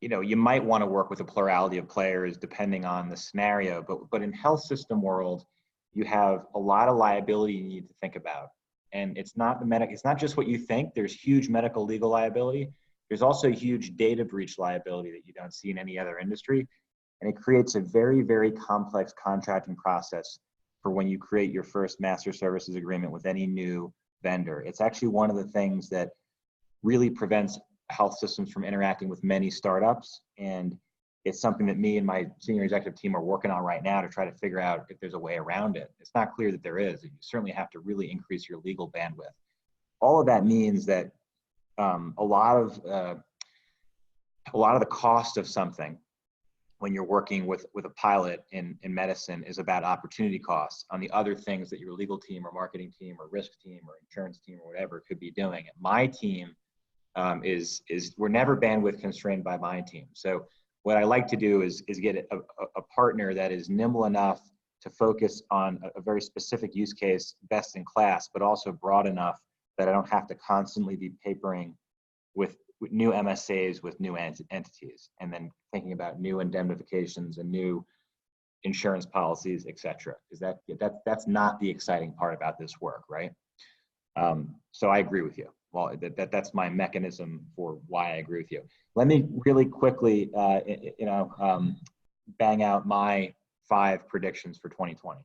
S3: you might want to work with a plurality of players depending on the scenario. But in health system world, you have a lot of liability you need to think about. And it's not it's not just what you think. There's huge medical legal liability. There's also huge data breach liability that you don't see in any other industry. And it creates a very, very complex contracting process for when you create your first master services agreement with any new vendor. It's actually one of the things that really prevents health systems from interacting with many startups. And it's something that me and my senior executive team are working on right now to try to figure out if there's a way around it. It's not clear that there is. You certainly have to really increase your legal bandwidth. All of that means that a lot of the cost of something when you're working with a pilot in medicine is about opportunity costs on the other things that your legal team or marketing team or risk team or insurance team or whatever could be doing. And my team we're never bandwidth constrained by my team. So what I like to do is get a partner that is nimble enough to focus on a very specific use case, best in class, but also broad enough that I don't have to constantly be papering with new MSAs with new entities, and then thinking about new indemnifications and new insurance policies, et cetera. Because that's not the exciting part about this work, right? So I agree with you. Well, that's my mechanism for why I agree with you. Let me really quickly, bang out my 5 predictions for 2020.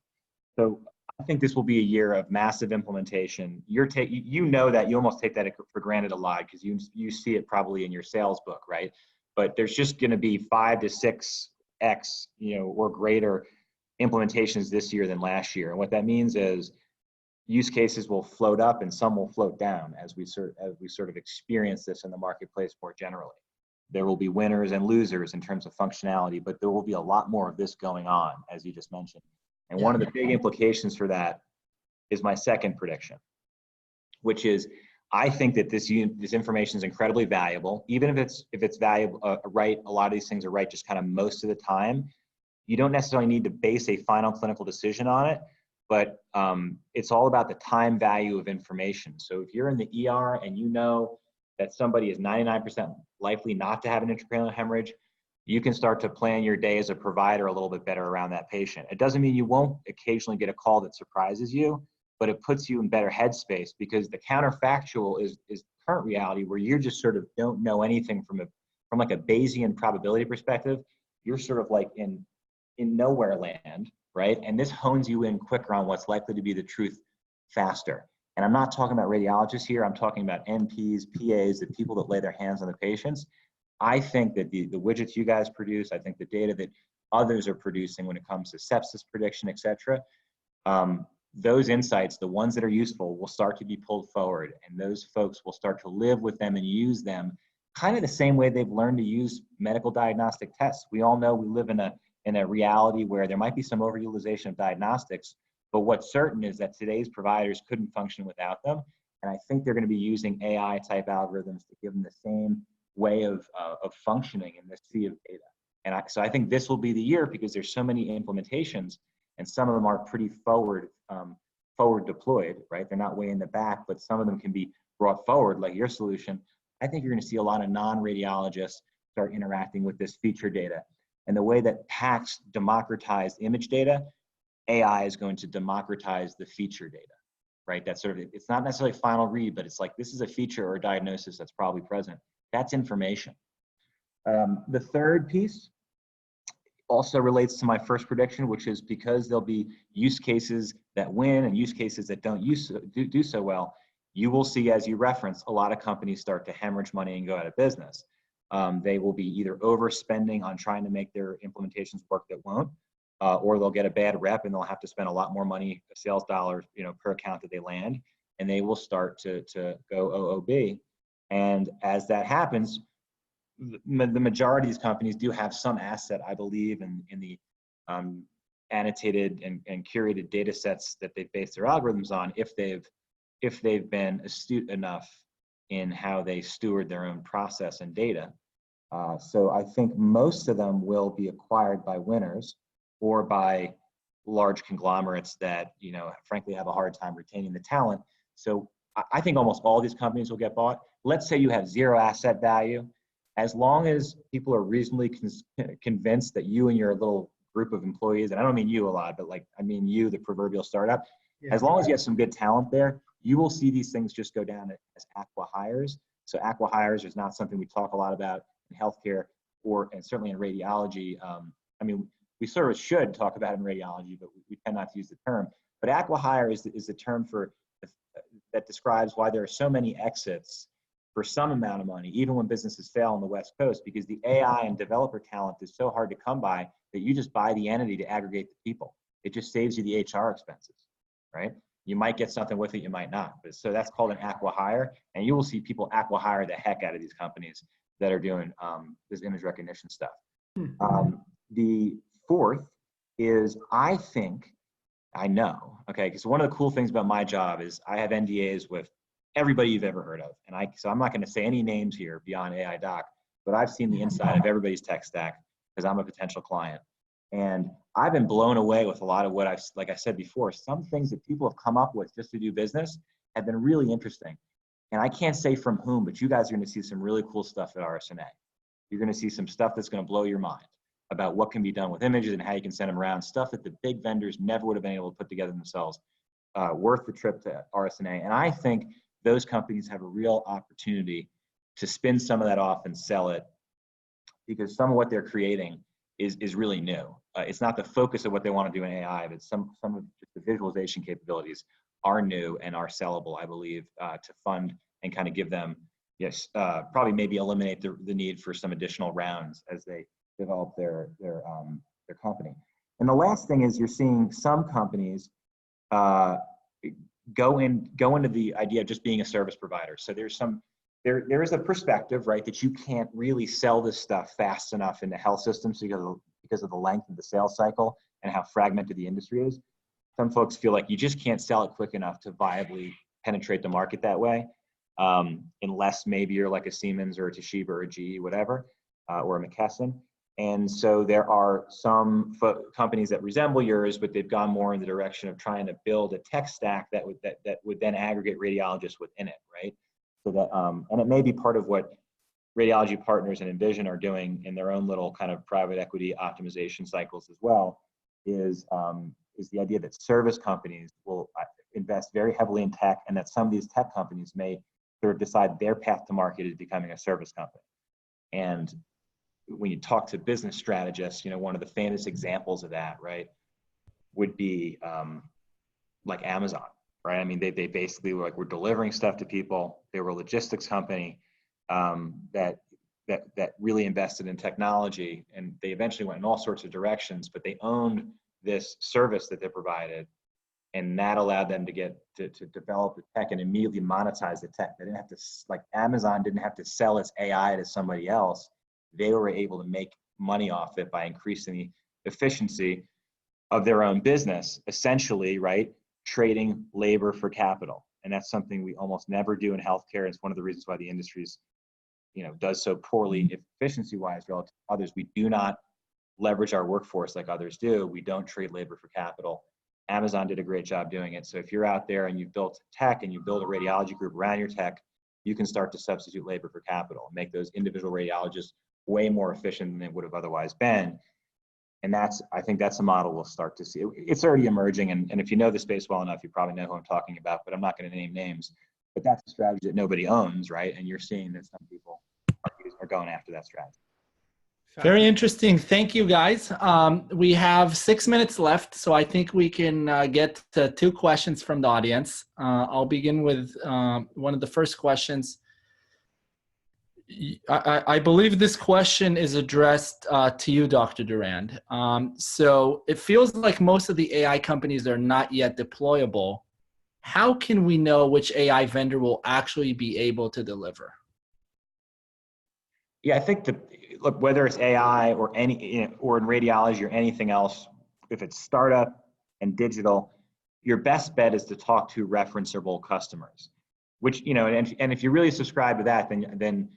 S3: So I think this will be a year of massive implementation. You know that you almost take that for granted a lot because you see it probably in your sales book, right? But there's just going to be 5 to 6x, or greater implementations this year than last year. And what that means is use cases will float up and some will float down as we sort of experience this in the marketplace more generally. There will be winners and losers in terms of functionality, but there will be a lot more of this going on, as you just mentioned. And one of the big implications for that is my second prediction, which is I think that this information is incredibly valuable. Even if it's valuable, right, a lot of these things are right just kind of most of the time. You don't necessarily need to base a final clinical decision on it, but it's all about the time value of information. So if you're in the ER and that somebody is 99% likely not to have an intracranial hemorrhage, you can start to plan your day as a provider a little bit better around that patient. It doesn't mean you won't occasionally get a call that surprises you, but it puts you in better headspace, because the counterfactual is current reality, where you just sort of don't know anything from like a Bayesian probability perspective. You're sort of like in nowhere land, right? And this hones you in quicker on what's likely to be the truth faster. And I'm not talking about radiologists here. I'm talking about NPs, PAs, the people that lay their hands on the patients. I think that the widgets you guys produce, I think the data that others are producing when it comes to sepsis prediction, et cetera, those insights, the ones that are useful, will start to be pulled forward, and those folks will start to live with them and use them kind of the same way they've learned to use medical diagnostic tests. We all know we live in a reality where there might be some overutilization of diagnostics, but what's certain is that today's providers couldn't function without them. And I think they're going to be using AI type algorithms to give them the same way of functioning in this sea of data. And so I think this will be the year, because there's so many implementations, and some of them are pretty forward deployed, right? They're not way in the back, but some of them can be brought forward, like your solution. I think you're going to see a lot of non-radiologists start interacting with this feature data. And the way that PACS democratized image data, AI is going to democratize the feature data, right? That's sort of, it's not necessarily final read, but it's like, this is a feature or a diagnosis that's probably present. That's information. The third piece also relates to my first prediction, which is because there'll be use cases that win and use cases that don't do so well, you will see, as you reference, a lot of companies start to hemorrhage money and go out of business. They will be either overspending on trying to make their implementations work that won't, or they'll get a bad rep and they'll have to spend a lot more money, sales dollars, per account that they land, and they will start to go OOB. And as that happens, the majority of these companies do have some asset, I believe, in the annotated and curated data sets that they base their algorithms on, if they've been astute enough in how they steward their own process and data. So I think most of them will be acquired by winners or by large conglomerates that, frankly, have a hard time retaining the talent. So I think almost all these companies will get bought. Let's say you have zero asset value. As long as people are reasonably convinced that you and your little group of employees, and I don't mean you a lot, but I mean you, the proverbial startup, as long as you have some good talent there, you will see these things just go down as acqui-hires. So acqui-hires is not something we talk a lot about in healthcare, and certainly in radiology. We sort of should talk about it in radiology, but we tend not to use the term. But acqui-hire is the term that describes why there are so many exits for some amount of money, even when businesses fail on the West Coast, because the AI and developer talent is so hard to come by that you just buy the entity to aggregate the people. It just saves you the HR expenses, right? You might get something with it, you might not. But so that's called an acqui-hire, and you will see people acqui-hire the heck out of these companies that are doing this image recognition stuff. The fourth is, I know, okay, because one of the cool things about my job is I have NDAs with everybody you've ever heard of. So I'm not going to say any names here beyond AI Doc, but I've seen the inside of everybody's tech stack because I'm a potential client. And I've been blown away with a lot of what like I said before, some things that people have come up with just to do business have been really interesting. And I can't say from whom, but you guys are going to see some really cool stuff at RSNA. You're going to see some stuff that's going to blow your mind about what can be done with images and how you can send them around, stuff that the big vendors never would have been able to put together themselves, worth the trip to RSNA. And I think those companies have a real opportunity to spin some of that off and sell it, because some of what they're creating is really new. It's not the focus of what they want to do in AI, but some of the visualization capabilities are new and are sellable, I believe, to fund and kind of give them, probably maybe eliminate the need for some additional rounds as they develop their company. And the last thing is, you're seeing some companies go into the idea of just being a service provider. So there is a perspective, right, that you can't really sell this stuff fast enough in the health systems because of the length of the sales cycle and how fragmented the industry is. Some folks feel like you just can't sell it quick enough to viably penetrate the market that way, unless maybe you're like a Siemens or a Toshiba or a GE, whatever, or a McKesson. And so there are some companies that resemble yours, but they've gone more in the direction of trying to build a tech stack that would then aggregate radiologists within it, right? So that, and it may be part of what Radiology Partners and Envision are doing in their own little kind of private equity optimization cycles as well, is the idea that service companies will invest very heavily in tech, and that some of these tech companies may sort of decide their path to market is becoming a service company. And when you talk to business strategists, one of the famous examples of that, right, would be like Amazon, right? I mean, they basically were like, we're delivering stuff to people. They were a logistics company that really invested in technology, and they eventually went in all sorts of directions, but they owned this service that they provided, and that allowed them to get to develop the tech and immediately monetize the tech. They didn't have to, like Amazon didn't have to sell its AI to somebody else. They were able to make money off it by increasing the efficiency of their own business, essentially, right? Trading labor for capital. And that's something we almost never do in healthcare. It's one of the reasons why the industry's, does so poorly efficiency-wise relative to others. We do not leverage our workforce like others do. We don't trade labor for capital. Amazon did a great job doing it. So if you're out there and you've built tech and you build a radiology group around your tech, you can start to substitute labor for capital, make those individual radiologists way more efficient than they would have otherwise been. And I think that's a model we'll start to see. It's already emerging, and if you know the space well enough, you probably know who I'm talking about, but I'm not going to name names. But that's a strategy that nobody owns, right? And you're seeing that some people are going after that strategy.
S1: Very interesting. Thank you, guys. We have 6 minutes left, so I think we can get to 2 questions from the audience. I'll begin with one of the first questions. I believe this question is addressed to you, Dr. Durand. So it feels like most of the AI companies are not yet deployable. How can we know which AI vendor will actually be able to deliver?
S3: Yeah, I think look, whether it's AI or or in radiology or anything else, if it's startup and digital, your best bet is to talk to referenceable customers. Which, and if you really subscribe to that, then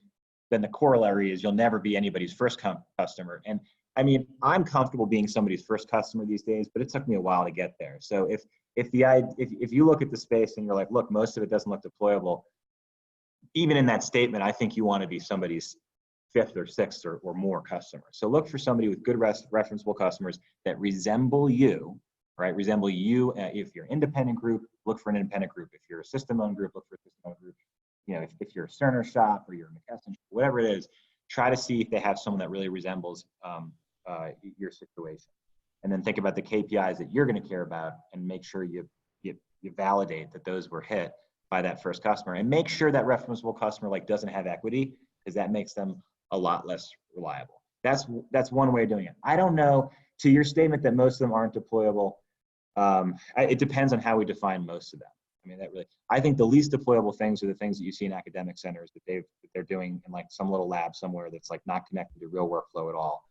S3: the corollary is you'll never be anybody's first customer. And I mean, I'm comfortable being somebody's first customer these days, but it took me a while to get there. So if you look at the space and you're like, look, most of it doesn't look deployable, even in that statement, I think you want to be somebody's 5th or 6th or more customer. So look for somebody with good referenceable customers that resemble you, right? Resemble you. If you're an independent group, look for an independent group. If you're a system-owned group, look for a system-owned group. If you're a Cerner shop or you're a McKesson, whatever it is, try to see if they have someone that really resembles your situation. And then think about the KPIs that you're going to care about and make sure you validate that those were hit by that first customer. And make sure that referenceable customer doesn't have equity, because that makes them a lot less reliable. That's one way of doing it. I don't know, to your statement that most of them aren't deployable, it depends on how we define most of them. I mean, I think the least deployable things are the things that you see in academic centers that they're doing in some little lab somewhere that's not connected to real workflow at all.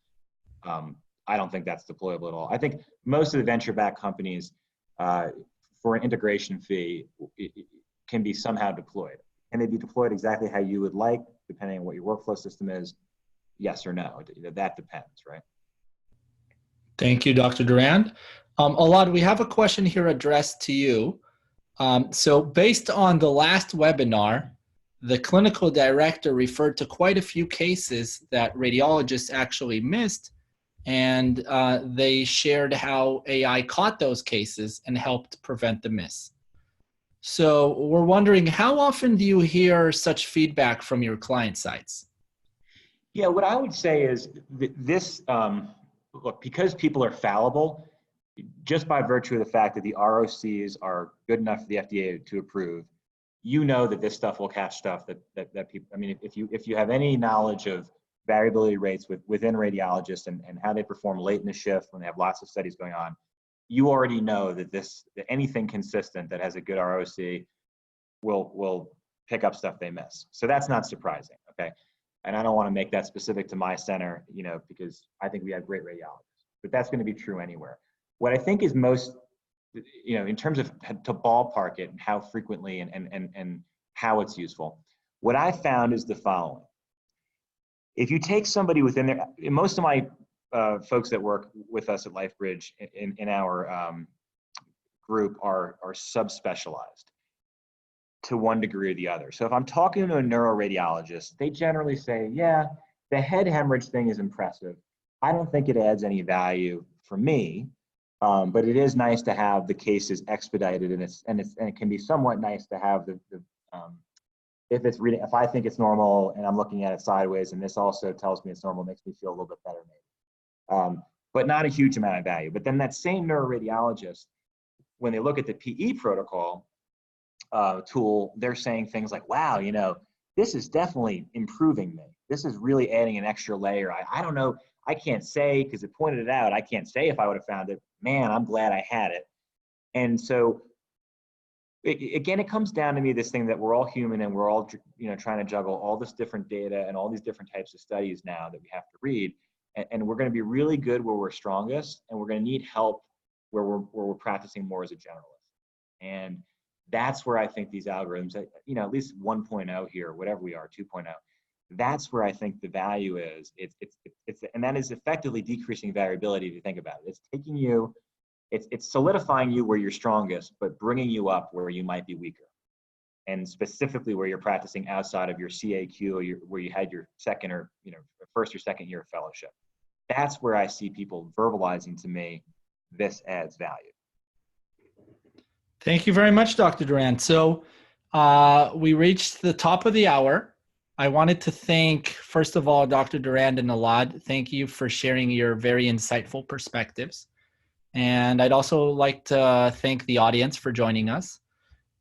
S3: I don't think that's deployable at all. I think most of the venture-backed companies, for an integration fee, it can be somehow deployed. Can they be deployed exactly how you would like, depending on what your workflow system is? Yes or no. That depends, right?
S1: Thank you, Dr. Durand. Alad, we have a question here addressed to you. So based on the last webinar, the clinical director referred to quite a few cases that radiologists actually missed, and they shared how AI caught those cases and helped prevent the miss. So we're wondering, how often do you hear such feedback from your client sites?
S3: Yeah, what I would say is this, look, because people are fallible, just by virtue of the fact that the ROCs are good enough for the FDA to approve, that this stuff will catch stuff that people, I mean, if you have any knowledge of variability rates within radiologists and how they perform late in the shift when they have lots of studies going on, you already know that anything consistent that has a good ROC will pick up stuff they miss. So that's not surprising, okay? And I don't want to make that specific to my center, because I think we have great radiologists, but that's going to be true anywhere. What I think is most, in terms of to ballpark it and how frequently and how it's useful, what I found is the following. If you take somebody within there, most of my folks that work with us at LifeBridge in our group are subspecialized. to one degree or the other. So if I'm talking to a neuroradiologist, they generally say, yeah, the head hemorrhage thing is impressive. I don't think it adds any value for me, but it is nice to have the cases expedited, and it can be somewhat nice to have if I think it's normal and I'm looking at it sideways, and this also tells me it's normal, makes me feel a little bit better maybe. But not a huge amount of value. But then that same neuroradiologist, when they look at the PE protocol tool, they're saying things like, wow, this is definitely improving me. This is really adding an extra layer. I don't know, I can't say, because it pointed it out, I can't say if I would have found it. Man, I'm glad I had it. And so, again, it comes down to me, this thing that we're all human, and we're all trying to juggle all this different data and all these different types of studies now that we have to read. And we're going to be really good where we're strongest, and we're going to need help where we're practicing more as a generalist. And that's where I think these algorithms, at least 1.0 here, whatever we are, 2.0, that's where I think the value is. And that is effectively decreasing variability if you think about it. It's taking you, it's solidifying you where you're strongest, but bringing you up where you might be weaker. And specifically where you're practicing outside of your CAQ, or where you had your second or first or second year of fellowship. That's where I see people verbalizing to me, this adds value.
S1: Thank you very much, Dr. Durand. So we reached the top of the hour. I wanted to thank, first of all, Dr. Durand and Alad. Thank you for sharing your very insightful perspectives. And I'd also like to thank the audience for joining us.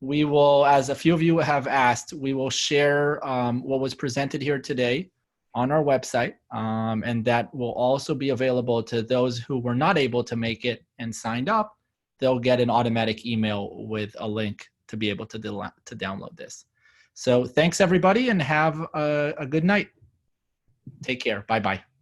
S1: We will, as a few of you have asked, we will share what was presented here today on our website, and that will also be available to those who were not able to make it and signed up. They'll get an automatic email with a link to be able to download this. So thanks, everybody, and have a good night. Take care. Bye-bye.